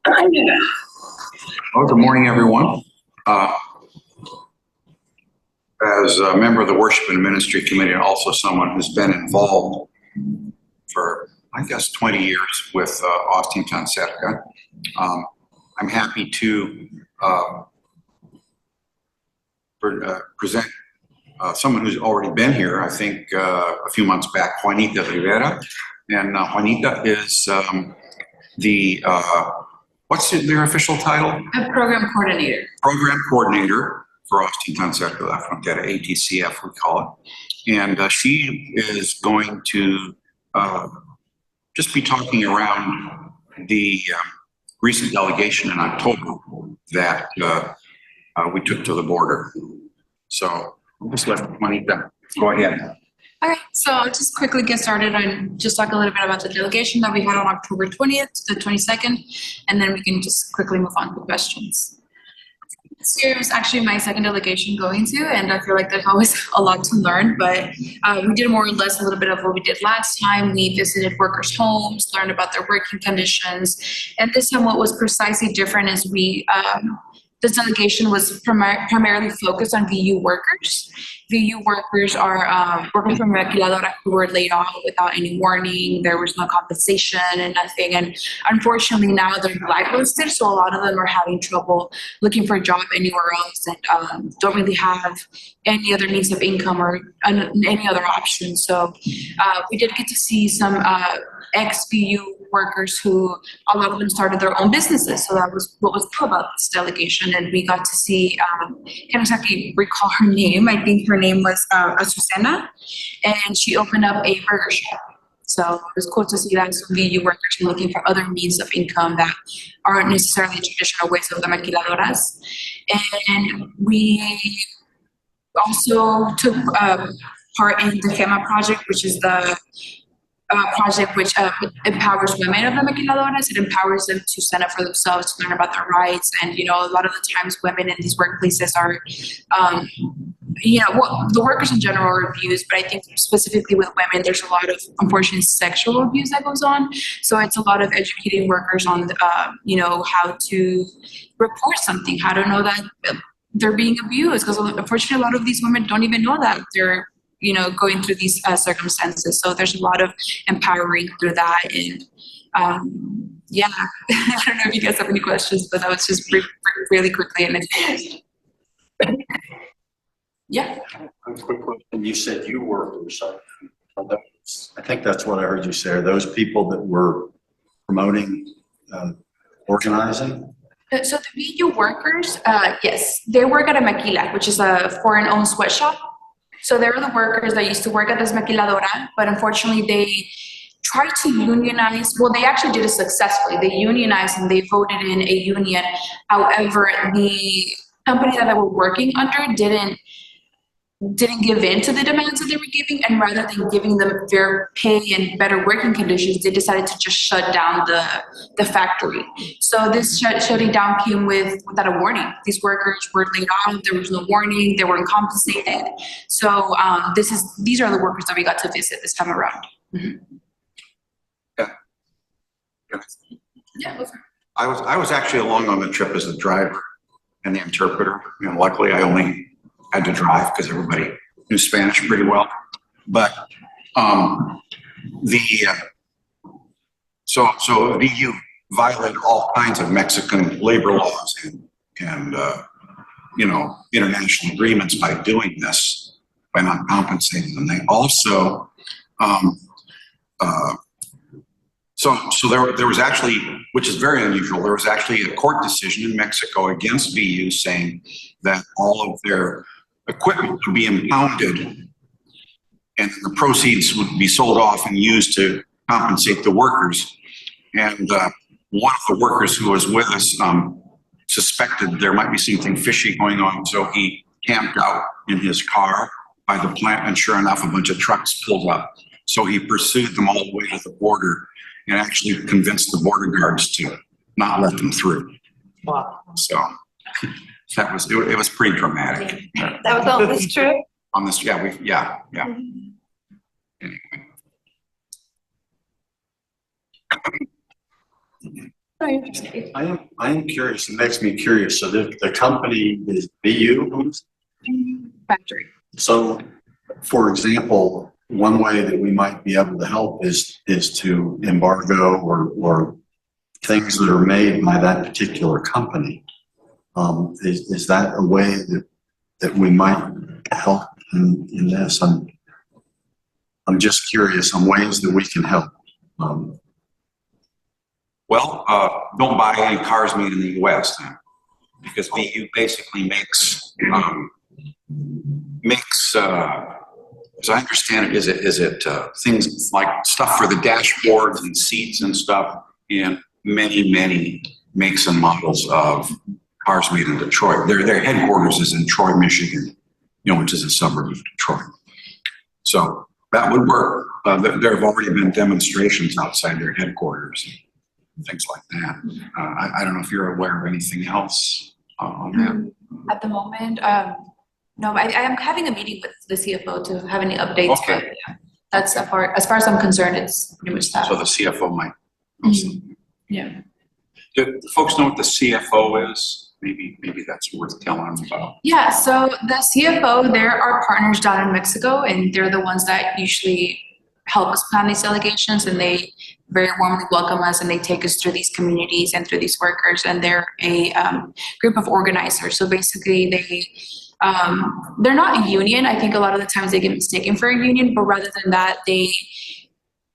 Well, good morning, everyone. As a member of the Worship and Ministry Committee, and also someone who's been involved for, I guess, 20 years with Austin Tan Cerca, I'm happy to present someone who's already been here, I think, a few months back, Juanita Rivera. And Juanita is what's their official title? A program coordinator. Program coordinator for Austin Tan Cerca La Frontera, ATCF we call it. And she is going to just be talking around the recent delegation in October that we took to the border. So I'll just let Juanita go ahead. Okay, so I'll just quickly get started and just talk a little bit about the delegation that we had on October 20th to the 22nd, and then we can just quickly move on to questions. This year was actually my second delegation going to, and I feel like there's always a lot to learn, but we did more or less a little bit of what we did last time. We visited workers' homes, learned about their working conditions, and this time what was precisely different is this delegation was primarily focused on VU workers. VU workers are workers from Maquiladora who were laid off without any warning. There was no compensation and nothing. And unfortunately now they're blacklisted, so a lot of them are having trouble looking for a job anywhere else and don't really have any other means of income or any other options. So we did get to see some ex-VU workers who, a lot of them started their own businesses. So that was what was cool about this delegation. And we got to see, can't exactly recall her name. I think her name was Azucena, and she opened up a burger shop. So it was cool to see that some VU workers are looking for other means of income that aren't necessarily traditional ways of the maquiladoras. And we also took part in the FEMA project, which is the project which empowers women of the maquiladoras. It empowers them to stand up for themselves, to learn about their rights. And, you know, a lot of the times women in these workplaces are, the workers in general are abused, but I think specifically with women, there's a lot of, unfortunately, sexual abuse that goes on. So it's a lot of educating workers on, how to report something, how to know that they're being abused, because unfortunately a lot of these women don't even know that they're going through these circumstances. So there's a lot of empowering through that. And I don't know if you guys have any questions, but that was just really quickly. And yeah. A quick question. You said you workers. I think that's what I heard you say. Are those people that were promoting organizing? So the VU workers, yes, they work at a maquila, which is a foreign-owned sweatshop. So they're the workers that used to work at this maquiladora, but unfortunately they tried to unionize. Well, they actually did it successfully. They unionized and they voted in a union. However, the company that they were working under didn't give in to the demands that they were giving, and rather than giving them fair pay and better working conditions, they decided to just shut down the factory. So this shutting down came without a warning. These workers were laid off. There was no warning. They weren't compensated. So these are the workers that we got to visit this time around. Mm-hmm. Yeah, go for it. I was actually along on the trip as the driver and the interpreter. Luckily I only had to drive because everybody knew Spanish pretty well. But so VU violated all kinds of Mexican labor laws and international agreements by doing this, by not compensating them. They also so there was actually, which is very unusual, there was actually a court decision in Mexico against VU saying that all of their equipment would be impounded and the proceeds would be sold off and used to compensate the workers. And one of the workers who was with us suspected there might be something fishy going on, so he camped out in his car by the plant, and sure enough, a bunch of trucks pulled up. So he pursued them all the way to the border and actually convinced the border guards to not let them through. Wow. So that was, it was pretty dramatic. That was on this trip? On this, yeah. Anyway. I am curious. It makes me curious. So the company is BU. Factory. So, for example, one way that we might be able to help is to embargo or things that are made by that particular company. Is that a way that we might help in this? I'm just curious on ways that we can help. Well, don't buy any cars made in the U.S. then, because VU basically makes, as I understand it, is it things like stuff for the dashboards and seats and stuff in many makes and models of cars made in Detroit. Their headquarters is in Troy, Michigan, which is a suburb of Detroit. So that would work. There have already been demonstrations outside their headquarters, things like that. I don't know if you're aware of anything else on that. At the moment, no, I am having a meeting with the CFO to have any updates. Okay. But yeah, that's as far as I'm concerned, it's pretty much that. So the CFO might know something. Yeah. Do folks know what the CFO is? Maybe that's worth telling them about. Yeah, so the CFO, there are partners down in Mexico, and they're the ones that usually help us plan these delegations, and they very warmly welcome us, and they take us through these communities and through these workers, and they're a group of organizers. So basically they're not a union. I think a lot of the times they get mistaken for a union, but rather than that, they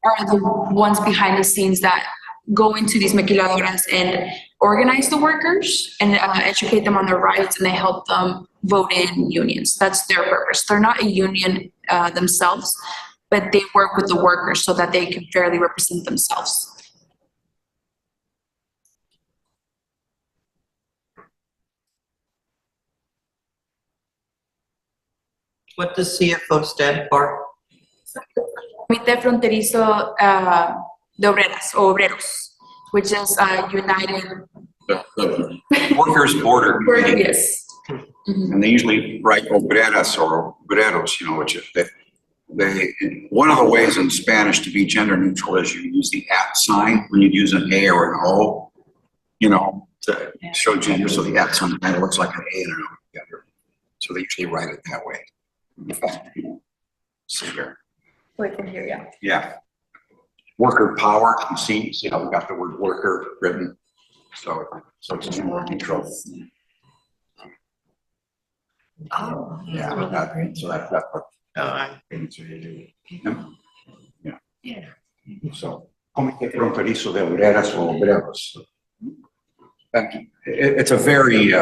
are the ones behind the scenes that go into these maquiladoras and organize the workers and educate them on their rights, and they help them vote in unions. That's their purpose. They're not a union themselves, but they work with the workers so that they can fairly represent themselves. What does CFO stand for? Comité Fronterizo de Obreras, o Obreros, which is United. The Workers Border Committee. Yes. Mm-hmm. And they usually write obreras or obreros, which is they one of the ways in Spanish to be gender neutral is you use the at sign when you use an A or an O, to show gender. So the at sign kind of looks like an A and an O together. So they usually write it that way. In fact, see here. Wait from here, yeah. Yeah. Worker power, you see how we got the word worker written. So it's gender neutral. Oh. Yeah, so that's what. Oh, I. Yeah. So, Comité Fronterizo de Obreras o Obreros. It's a very,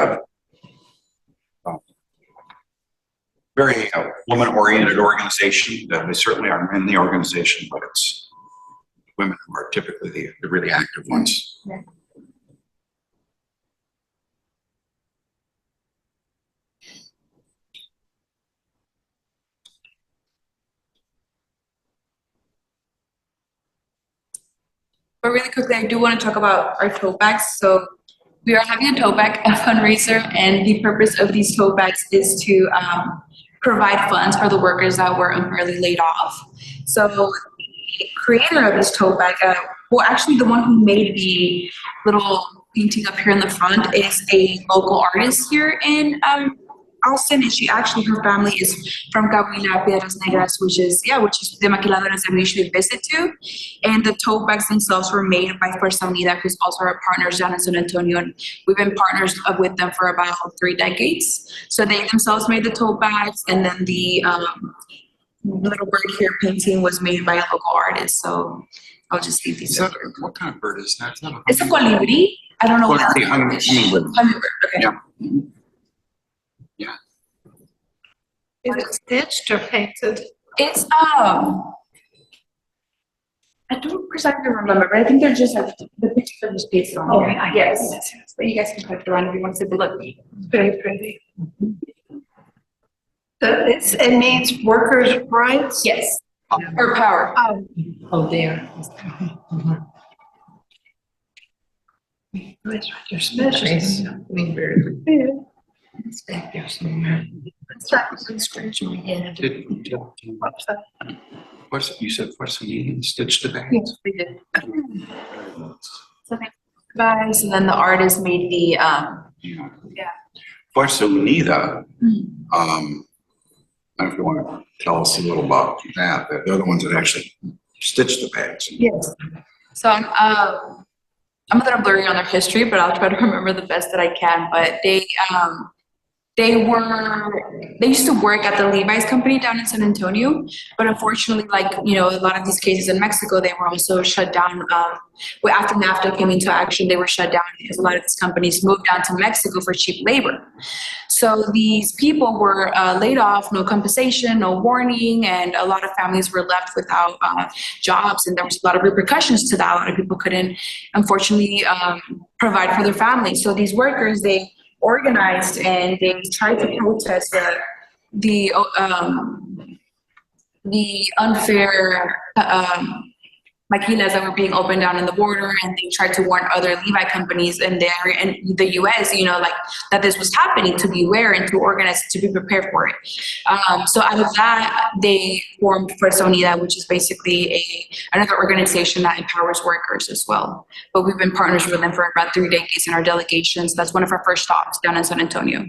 very woman-oriented organization. They certainly are in the organization, but it's women who are typically the really active ones. Yeah. But really quickly, I do want to talk about our tote bags. So we are having a tote bag fundraiser, and the purpose of these tote bags is to provide funds for the workers that were unfairly laid off. So the creator of this tote bag, well, actually the one who made the little painting up here in the front is a local artist here in Austin, and her family is from Cahuila, Piedras Negras, which is the maquiladoras that we usually visit to. And the tote bags themselves were made by Fuerza Unida, who's also our partners down in San Antonio. And we've been partners with them for about 3 decades. So they themselves made the tote bags, and then the little bird here painting was made by a local artist. So I'll just leave these up here. What kind of bird is that? It's a colibri. I don't know what Colibri, hummingbird. Hummingbird, okay. Yeah. Is it stitched or painted? It's I don't precisely remember, but I think they're just like the pictures are just pasted on here. Okay. Yes, but you guys can click it around if you want to take a look. Very pretty. It means workers' rights? Yes, or power. Oh, there. They're special. Very good. It's back there somewhere. You said Fuerza Unida stitched the bag? Yes, we did. Levi's, and then the artist made the, Yeah. Yeah. Fuerza Unida, I don't know if you want to tell us a little about that. They're the ones that actually stitch the bags. yes. So I'm a little blurry on their history, but I'll try to remember the best that I can. But they used to work at the Levi's company down in San Antonio, but unfortunately, like, you know, a lot of these cases in Mexico, they were also shut down. After NAFTA came into action, they were shut down because a lot of these companies moved down to Mexico for cheap labor. So these people were laid off, no compensation, no warning, and a lot of families were left without jobs, and there was a lot of repercussions to that. A lot of people couldn't, unfortunately, provide for their families. So these workers, they organized and they tried to protest the unfair maquilas that were being opened down in the border, and they tried to warn other Levi companies in the US, you know, like that this was happening, to beware and to organize, to be prepared for it. So out of that, they formed Fuerza Unida, which is basically another organization that empowers workers as well. But we've been partners with them for about 3 decades in our delegations. That's one of our first stops down in San Antonio.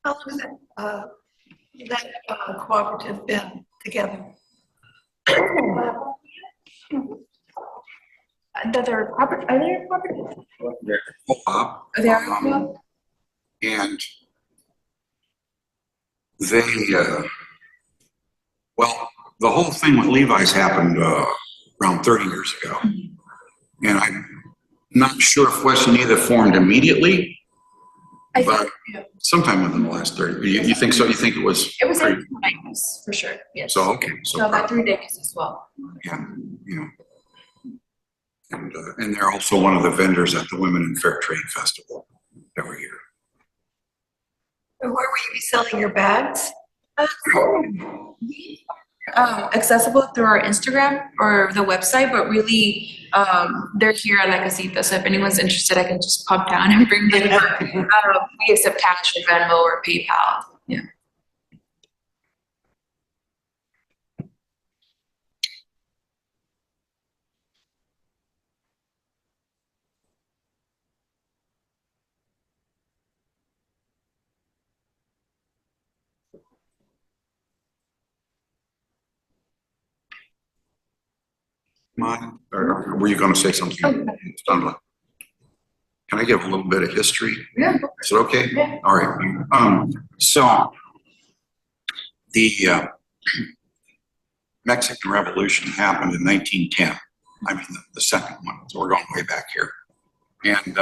How long has that cooperative been together? Are they cooperative? They're co-op. Are they cooperative? And they, well, the whole thing with Levi's happened around 30 years ago. And I'm not sure if Fuerza Unida formed immediately, but sometime within the last 30. You think so? You think it was? It was in the 90s, for sure, yes. So, okay. So about 3 decades as well. Yeah, you know. And they're also one of the vendors at the Women in Fair Trade Festival every year. And where will you be selling your bags? Accessible through our Instagram or the website, but really they're here at La Casita, so if anyone's interested, I can just pop down and bring them. We accept cash or Venmo or PayPal. Yeah. Mine, or were you going to say something? Can I give a little bit of history? Yeah. Is it okay? Yeah. All right. So the Mexican Revolution happened in 1910. I mean, the second one. So we're going way back here. And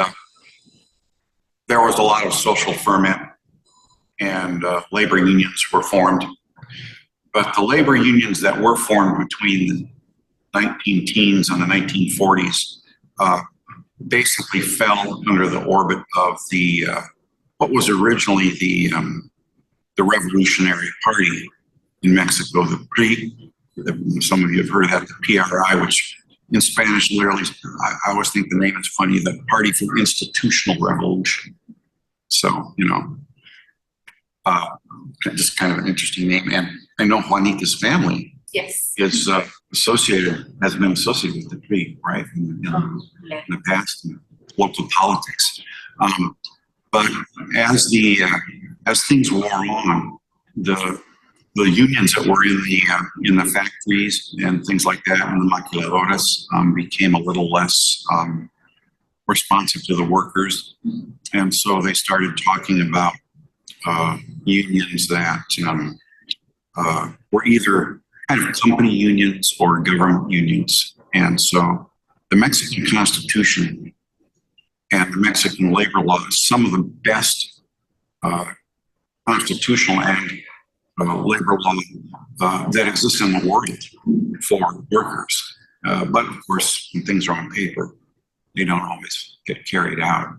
there was a lot of social ferment, and labor unions were formed. But the labor unions that were formed between the 19 teens and the 1940s basically fell under the orbit of the what was originally the Revolutionary Party in Mexico, the PRI. Some of you have heard of that, the PRI, which in Spanish literally, I always think the name is funny, the Party for Institutional Revolution. So, you know, just kind of an interesting name. And I know Juanita's family Yes. is has been associated with the PRI, right, in the past, in local politics. But as things wore on, the unions that were in the factories and things like that, and the maquiladoras became a little less responsive to the workers, and so they started talking about unions that were either kind of company unions or government unions. And so the Mexican Constitution and the Mexican labor law is some of the best constitutional and labor law that exists in the world for workers. But of course, when things are on paper, they don't always get carried out.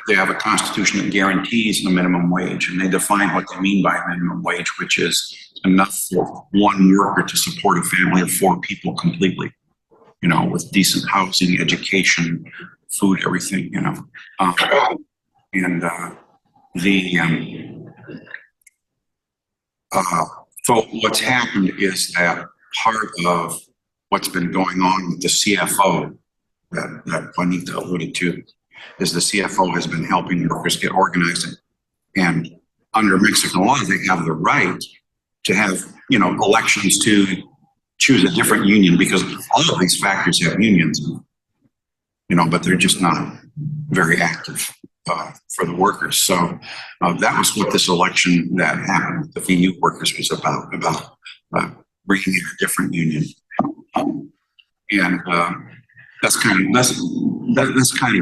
They have a constitution that guarantees the minimum wage, and they define what they mean by minimum wage, which is enough for one worker to support a family of 4 people completely, you know, with decent housing, education, food, everything, you know. So what's happened is that part of what's been going on with the CFO that Juanita alluded to is the CFO has been helping workers get organized. And under Mexican law, they have the right to have, elections to choose a different union because all of these factors have unions, but they're just not very active for the workers. So that was what this election that happened with the VU workers was about bringing in a different union. And that's kind of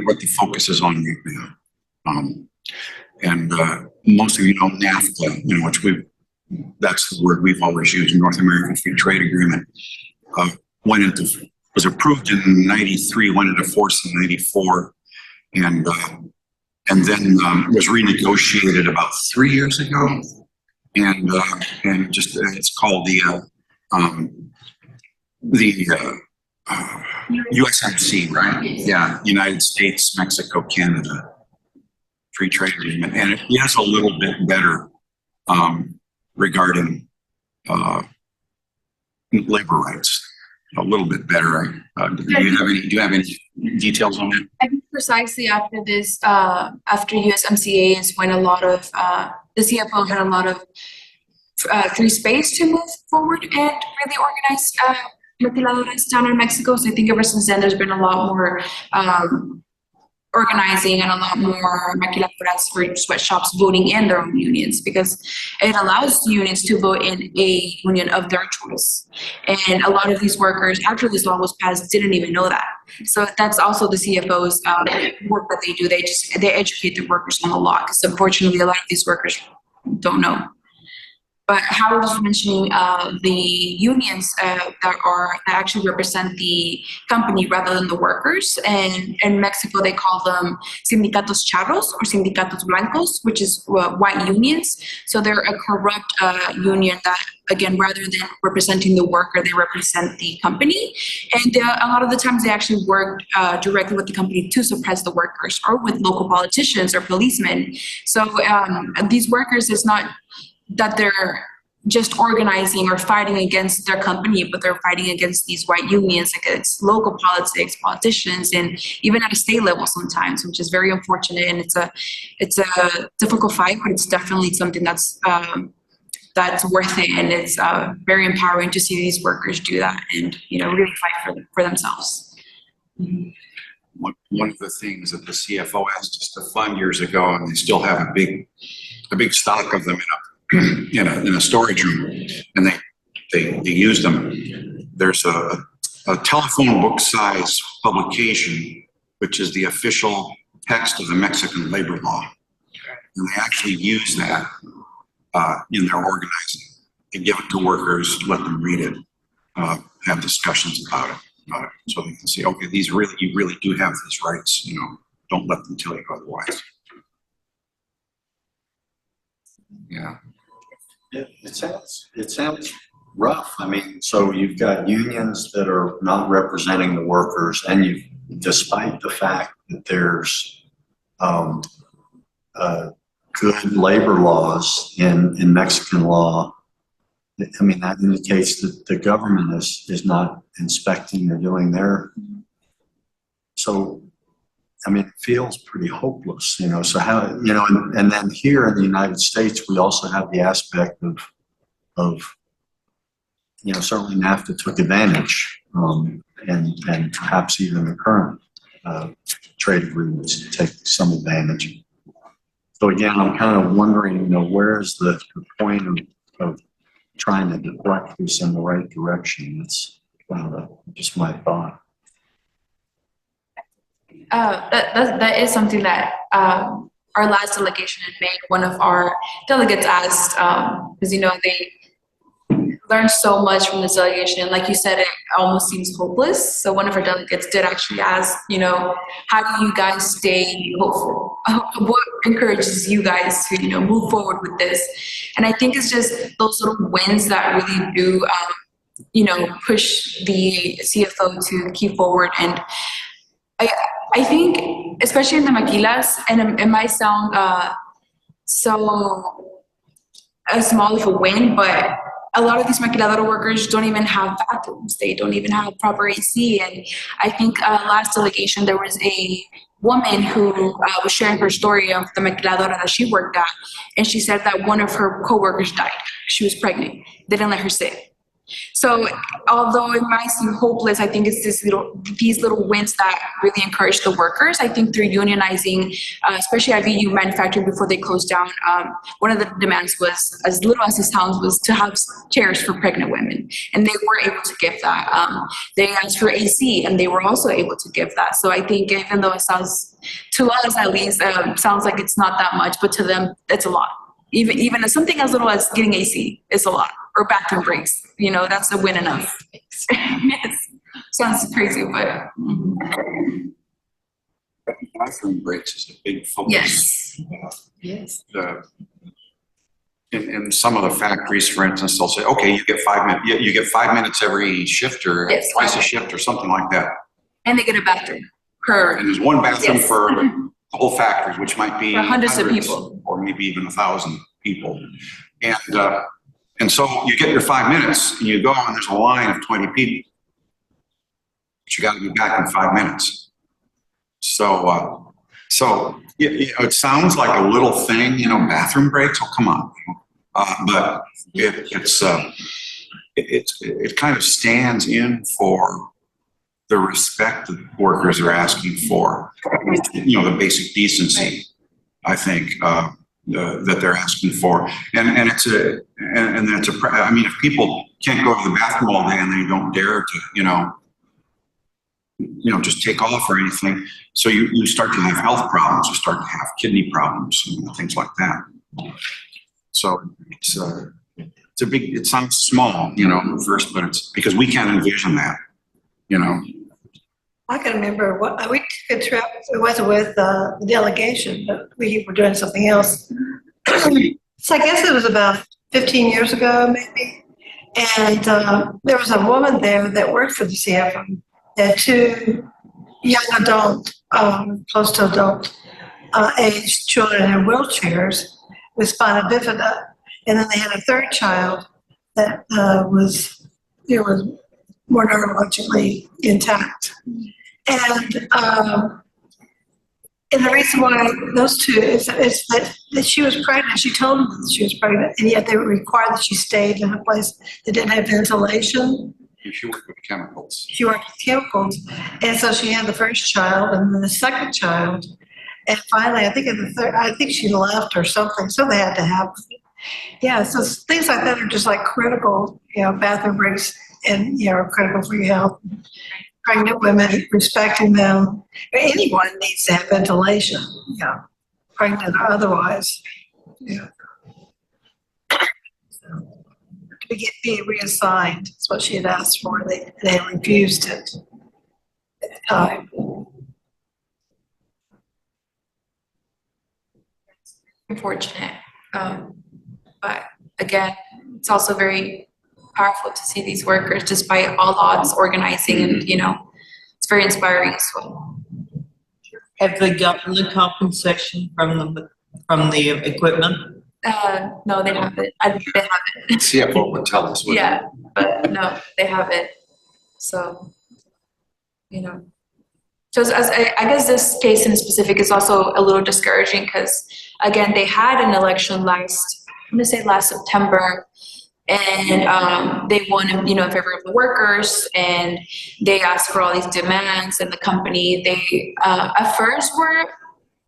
what the focus is on right now. Most of NAFTA, which that's the word we've always used, North American Free Trade Agreement, was approved in '93, went into force in '94, and then was renegotiated about 3 years ago, and just it's called the USMC, right? Yeah, United States, Mexico, Canada Free Trade Agreement, and it is a little bit better regarding labor rights. A little bit better. Do you have any details on it? I think precisely after this, after USMCA is when a lot of the CFO had a lot of free space to move forward and really organize maquiladoras down in Mexico. So I think ever since then, there's been a lot more organizing and a lot more maquiladoras for sweatshops voting in their own unions, because it allows unions to vote in a union of their choice. And a lot of these workers, after this law was passed, didn't even know that. So that's also the CFO's work that they do. They educate the workers on the law, because unfortunately a lot of these workers don't know. But Howard was mentioning the unions that actually represent the company rather than the workers. And in Mexico, they call them sindicatos charros or sindicatos blancos, which is white unions. So they're a corrupt union that, again, rather than representing the worker, they represent the company. And a lot of the times they actually work directly with the company to suppress the workers, or with local politicians or policemen. So these workers, it's not that they're just organizing or fighting against their company, but they're fighting against these white unions, against local politics, politicians, and even at a state level sometimes, which is very unfortunate. And it's a difficult fight, but it's definitely something that's worth it. And it's very empowering to see these workers do that and, really fight for themselves. One of the things that the CFO asked us to fund years ago, and they still have a big stock of them in a storage room, and they use them. There's a telephone book size publication, which is the official text of the Mexican labor law, and they actually use that in their organizing. They give it to workers, let them read it, have discussions about it, so they can see, okay, you really do have these rights. Don't let them tell you otherwise. Yeah. It sounds rough. I mean, so you've got unions that are not representing the workers, and despite the fact that there's good labor laws in Mexican law, I mean, that indicates that the government is not inspecting or doing their. So, I mean, it feels pretty hopeless, so how, and then here in the United States, we also have the aspect of certainly NAFTA took advantage, and perhaps even the current trade agreements take some advantage. So again, I'm kind of wondering, where's the point of trying to deflect this in the right direction? It's just my thought. That is something that our last delegation in May, one of our delegates asked, because they learned so much from this delegation, and like you said, it almost seems hopeless. So one of our delegates did actually ask, how do you guys stay hopeful? What encourages you guys to move forward with this? And I think it's just those little wins that really do push the CFO to keep forward. And I think, especially in the maquilas, and it might sound so small of a win, but a lot of these maquiladora workers don't even have bathrooms. They don't even have proper AC. And I think last delegation, there was a woman who was sharing her story of the maquiladora that she worked at. And she said that one of her coworkers died. She was pregnant. They didn't let her sit. So although it might seem hopeless, I think it's these little wins that really encourage the workers. I think through unionizing, especially at VU manufacturing before they closed down, one of the demands was, as little as it sounds, was to have chairs for pregnant women. And they were able to give that. They asked for AC and they were also able to give that. So I think even though it sounds, to us at least, sounds like it's not that much, but to them, it's a lot. Even something as little as getting AC is a lot, or bathroom breaks. You know, that's a win enough. Yes. Sounds crazy, but. Bathroom breaks is a big focus. Yes. Yes. In some of the factories, for instance, they'll say, okay, you get 5 minutes. You get 5 minutes every shift, or Yes. twice a shift, or something like that. And they get a bathroom per. And there's one bathroom Yes. for the whole factory, which might be For hundreds of people, or maybe even 1,000 people. And so you get your 5 minutes and you go and there's a line of 20 people. But you got to be back in 5 minutes. So it sounds like a little thing, bathroom breaks. Oh, come on. But it kind of stands in for the respect that workers are asking for, the basic decency, I think, that they're asking for. And if people can't go to the bathroom all day and they don't dare to, just take off or anything. So you start to have health problems, you start to have kidney problems and things like that. So it's a big, it sounds small, at first, but it's because we can't envision that, I can remember we took a trip. It wasn't with the delegation, but we were doing something else. So I guess it was about 15 years ago, maybe. And there was a woman there that worked for the CFM. They had 2 young adult, close to adult age children in wheelchairs with spina bifida. And then they had a third child that was more neurologically intact. And the reason why those two is that she was pregnant. She told them that she was pregnant, and yet they were required that she stayed in a place that didn't have ventilation. She worked with chemicals. She worked with chemicals. And so she had the first child and then the second child. And finally, I think she left or something, so they had to have it. Yeah, so things like that are just like critical, bathroom breaks and, are critical for your health. Pregnant women, respecting them. Anyone needs to have ventilation, pregnant or otherwise. Yeah. To be reassigned, that's what she had asked for. They refused it at the time. Unfortunate. But again, it's also very powerful to see these workers, despite all odds, organizing, and it's very inspiring as well. Have they gotten the compensation from the equipment? No, they haven't. They haven't. CFO would tell us. Yeah, but no, they haven't. So, So as I guess this case in specific is also a little discouraging because, again, they had an election last September, and they won, in favor of the workers, and they asked for all these demands, and the company, they at first were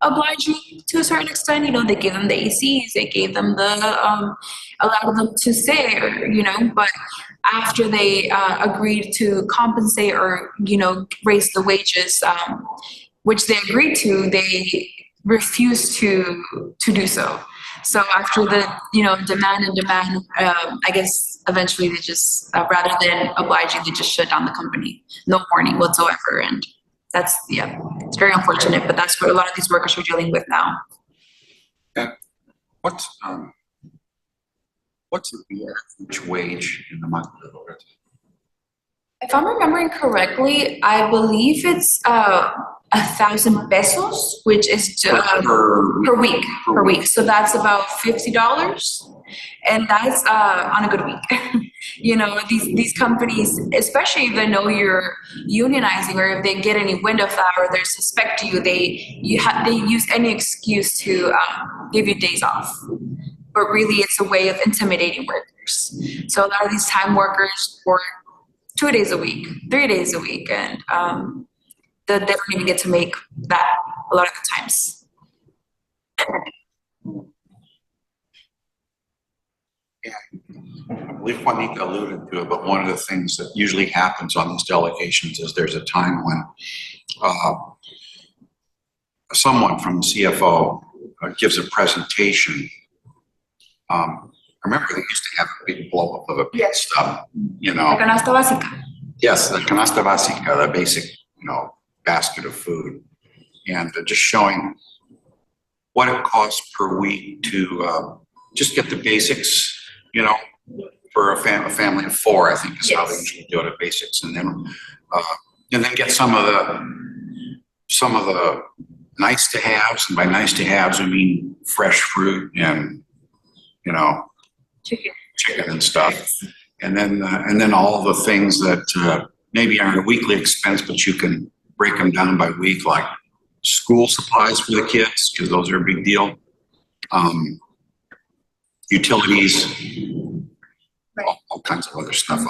obliging to a certain extent. They gave them the ACs, they gave them the allowed them to stay, but after they agreed to compensate or raise the wages, which they agreed to, they refused to do so. So after the demand, I guess eventually they just rather than obliging, they just shut down the company, no warning whatsoever. And that's it's very unfortunate, but that's what a lot of these workers are dealing with now. Yeah. What's the average wage in the month? If I'm remembering correctly, I believe it's 1,000 pesos, which is per week. So that's about $50. And that's on a good week. You know, these companies, especially if they know you're unionizing, or if they get any wind of that, or they suspect you, they use any excuse to give you days off. But really, it's a way of intimidating workers. So a lot of these time workers work 2 days a week, 3 days a week, and they don't even get to make that a lot of the times. I believe Juanita alluded to it, but one of the things that usually happens on these delegations is there's a time when someone from the CFO gives a presentation. I remember they used to have a big blow up of a pit stub, you know. La canasta básica. Yes, the canasta básica, the basic, you know, basket of food, and just showing what it costs per week to just get the basics, you know, for a family of 4, I think is how they usually do it at basics, and then get some of the nice to haves, and by nice to haves I mean fresh fruit and, you know, chicken and stuff, and then all the things that maybe aren't a weekly expense, but you can break them down by week, like school supplies for the kids, because those are a big deal. Utilities, all kinds of other stuff.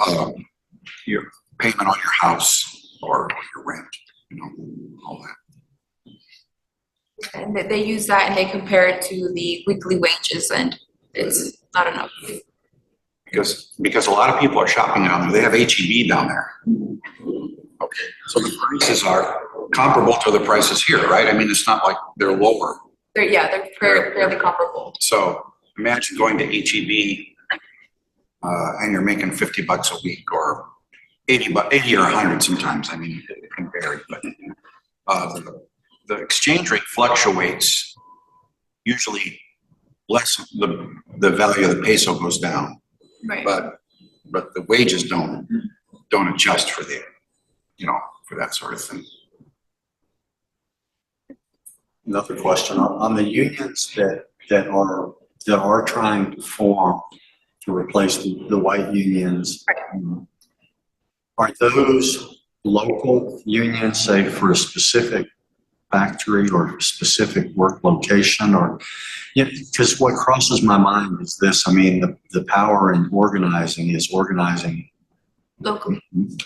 Your payment on your house or your rent, you know, all that. And they use that and they compare it to the weekly wages, and it's not enough. Because a lot of people are shopping down there. They have HEB down there. Okay, so the prices are comparable to the prices here, right? I mean, it's not like they're lower. They're fairly comparable. So imagine going to HEB and you're making $50 a week, or 80 or 100 sometimes. I mean, it can vary, but the exchange rate fluctuates. Usually less, the value of the peso goes down. Right. But the wages don't adjust for the, you know, for that sort of thing. Another question on the unions that are trying to form to replace the white unions. Are those local unions, say for a specific factory or specific work location, or, you know, because what crosses my mind is this, I mean, the power in organizing is organizing Local.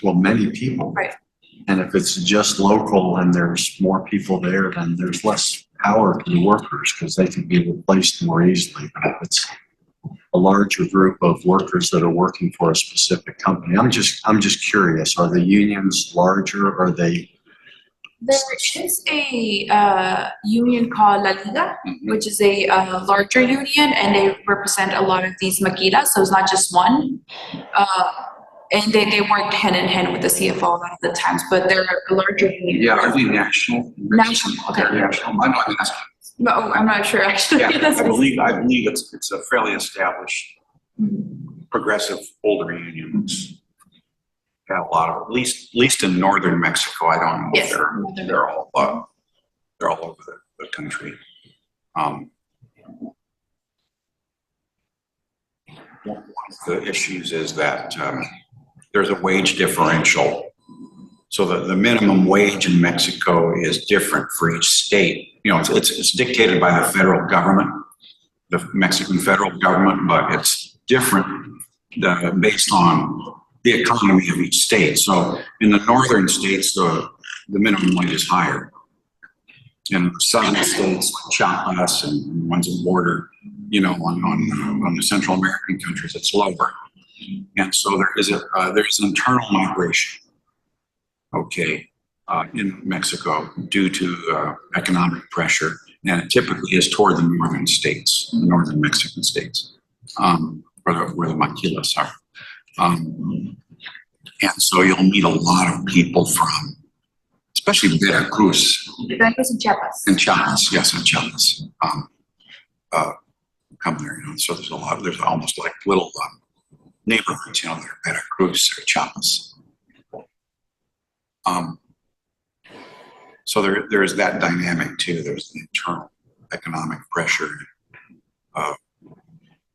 well, many people. Right. And if it's just local and there's more people there, then there's less power to the workers because they can be replaced more easily. But if it's a larger group of workers that are working for a specific company, I'm just curious, are the unions larger? Are they? There is a union called La Liga, which is a larger union, and they represent a lot of these maquilas, so it's not just one. And they work hand in hand with the CFO a lot of the times, but they're a larger union. Yeah, are they national? National, okay. They're national. I'm not asking. No, I'm not sure actually. Yeah, I believe it's a fairly established, progressive older union. It's got a lot of, at least in northern Mexico. I don't know if they're all over the country. One of the issues is that there's a wage differential. So the minimum wage in Mexico is different for each state. You know, it's dictated by the federal government, the Mexican federal government, but it's different based on the economy of each state. So in the northern states, the minimum wage is higher. In the southern states, Chiapas and ones that border, you know, on the Central American countries, it's lower. And so there's internal migration, okay, in Mexico due to economic pressure, and it typically is toward the northern states, the northern Mexican states, where the maquilas are. And so you'll meet a lot of people from, especially Veracruz. Veracruz and Chiapas. And Chiapas, yes, and Chiapas. Come there, you know, so there's almost like little neighborhoods, you know, that are Veracruz or Chiapas. So there is that dynamic too. There's the internal economic pressure.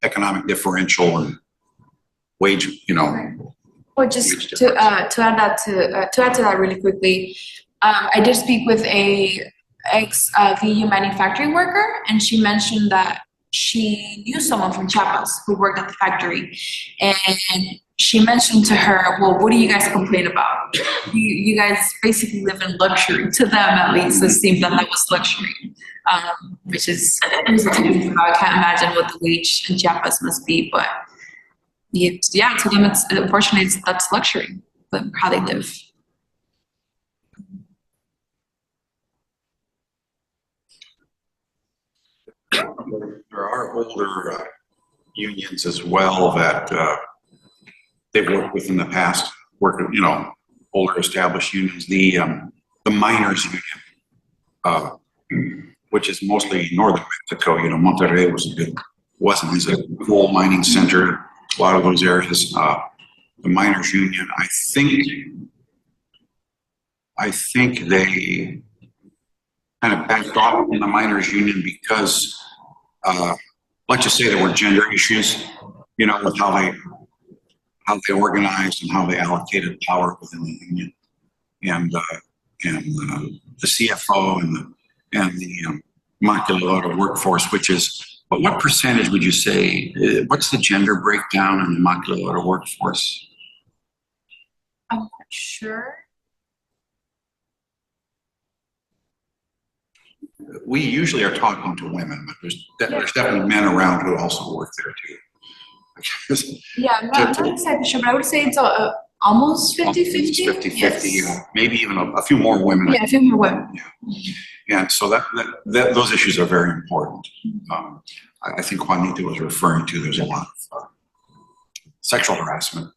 economic differential and wage, Well, just to add to that really quickly, I did speak with a ex VU manufacturing worker, and she mentioned that she knew someone from Chiapas who worked at the factory, and she mentioned to her, "Well, what do you guys complain about? You guys basically live in luxury." To them, at least, it seemed that was luxury, which is crazy. I can't imagine what the wage in Chiapas must be, but. Yeah, to them, unfortunately, that's luxury, but how they live. There are older unions as well that they've worked with in the past, older established unions. The miners union, which is mostly northern Mexico. Monterrey wasn't as a coal mining center. A lot of those areas, the miners union, I think they kind of backed off from the miners union because, let's just say there were gender issues, with how they organized and how they allocated power within the union, and the CFO and the maquiladora workforce, which is. But what percentage would you say, what's the gender breakdown in the maquiladora workforce? I'm not sure. We usually are talking to women, but there's definitely men around who also work there too. Yeah, I'm not exactly sure, but I would say it's almost 50-50. 50-50, yes. Maybe even a few more women. Yeah, a few more women. Yeah, so that those issues are very important. I think Juanita was referring to, there's a lot of sexual harassment,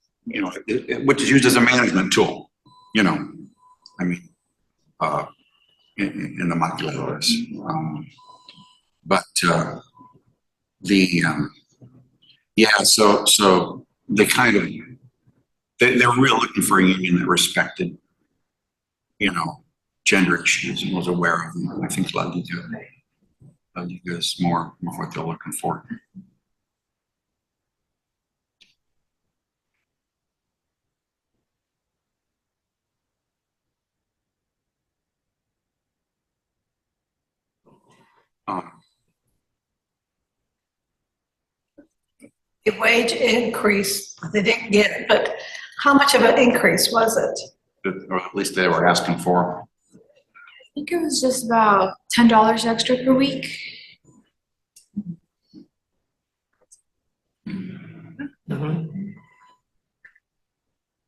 which is used as a management tool, in the maquiladoras. So they kind of, they're really looking for a union that respected, gender issues and was aware of them. I think La Liga is more what they're looking for. The wage increase, they didn't get it, but how much of an increase was it? Or at least they were asking for. I think it was just about $10 extra per week.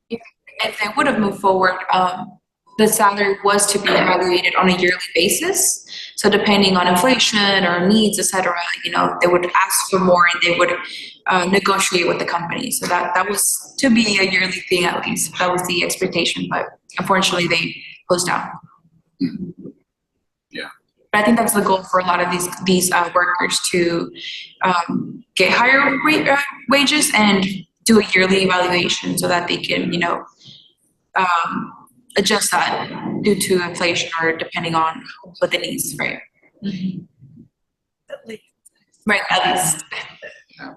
If they would have moved forward, the salary was to be evaluated on a yearly basis. So depending on inflation or needs, etc., they would ask for more and they would negotiate with the company. So that was to be a yearly thing at least. That was the expectation, but unfortunately they closed down. Yeah. But I think that's the goal for a lot of these workers to get higher wages and do a yearly evaluation so that they can, adjust that due to inflation or depending on what the needs, right? Mm-hmm. At least. Right, at least. Yeah.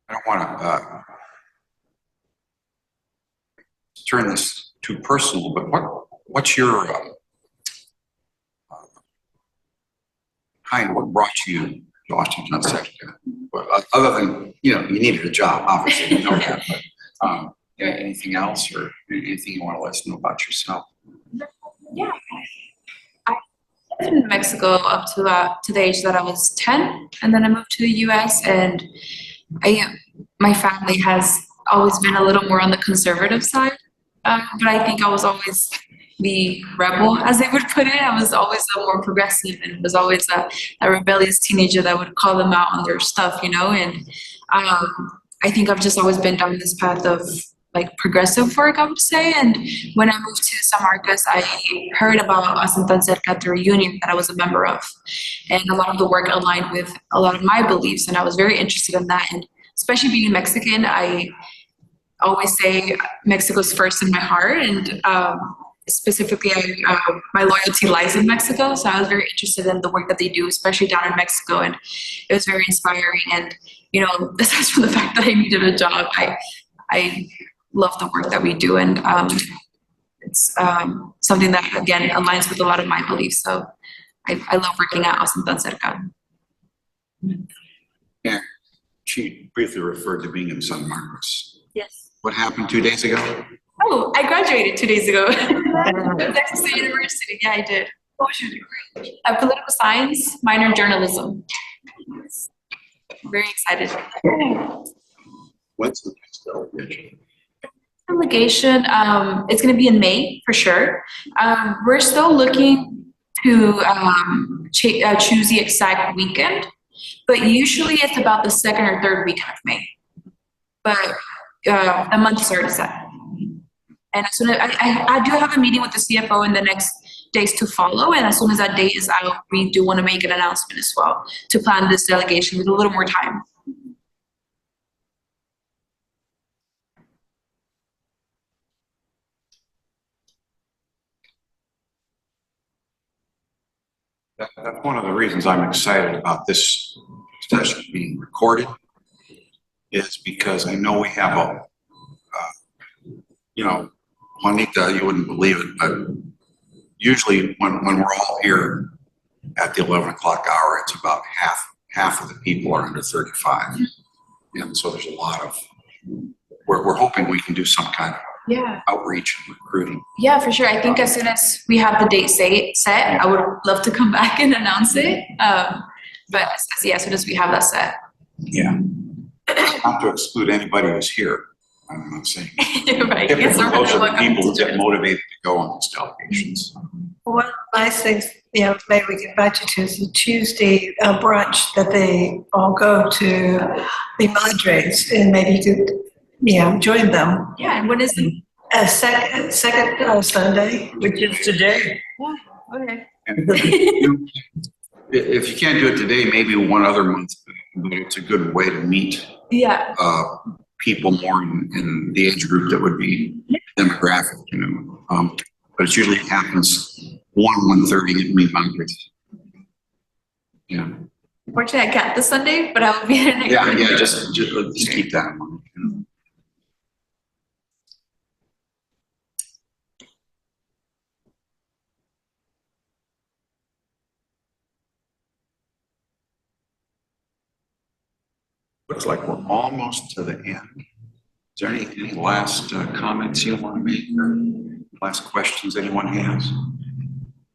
I don't want to turn this too personal, but what's your what brought you to Austin, Tan Cerca? Well, other than you needed a job, obviously, we know that. But anything else, or anything you want to let us know about yourself? Yeah, I lived in Mexico up to the age that I was 10, and then I moved to the U.S. and my family has always been a little more on the conservative side, but I think I was always the rebel, as they would put it. I was always a more progressive and was always a rebellious teenager that would call them out on their stuff, you know. And I think I've just always been down this path of like progressive work, I would say. And when I moved to San Marcos, I heard about us in Tan Cerca through a union that I was a member of. And a lot of the work aligned with a lot of my beliefs, and I was very interested in that. And especially being Mexican, I always say Mexico's first in my heart. And specifically, my loyalty lies in Mexico. So I was very interested in the work that they do, especially down in Mexico. And it was very inspiring. And, you know, aside from the fact that I needed a job, I love the work that we do. And it's something that, again, aligns with a lot of my beliefs. So I love working at Us in Tan Cerca. Yeah, she briefly referred to being in San Marcos. Yes. What happened 2 days ago? Oh, I graduated 2 days ago. Texas State University. Yeah, I did. What was your degree? Political science, minor in journalism. Very excited. What's the next delegation? Delegation, it's going to be in May for sure. We're still looking to choose the exact weekend, but usually it's about the second or third weekend of May. But the month is already set. And as soon as I do have a meeting with the CFO in the next days to follow, and as soon as that date is out, we do want to make an announcement as well to plan this delegation with a little more time. That's one of the reasons I'm excited about this session being recorded, is because I know we have you know, Juanita, you wouldn't believe it, but usually when we're all here at the 11 o'clock hour, it's about half of the people are under 35. And so there's a lot of, we're hoping we can do some kind of outreach and recruiting. Yeah, for sure. I think as soon as we have the date set, I would love to come back and announce it. But yeah, as soon as we have that set. Yeah. Not to exclude anybody who's here. I'm not saying. Right. Typically, those are the people who get motivated to go on these delegations. One of the nice things, you know, maybe we can invite you to is the Tuesday brunch that they all go to the Madres, and maybe you could, you know, join them. Yeah, and what is the Second Sunday. Which is today. okay. And if you can't do it today, maybe one other month, but it's a good way to meet Yeah. people more in the age group that would be demographic, you know. But it usually happens 1:30 at Madres. Yeah. Unfortunately, I can't this Sunday, but I will be there next Yeah, Sunday. yeah, just keep that in mind. You know. Looks like we're almost to the end. Is there any last comments you want to make, or last questions anyone has?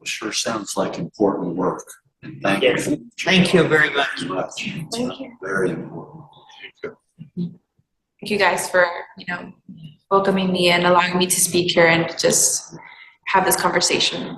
Sure sounds like important work. And thank Yes. you. Thank you very much. Thank you. Very important. Thank you guys for, you know, welcoming me and allowing me to speak here and just have this conversation.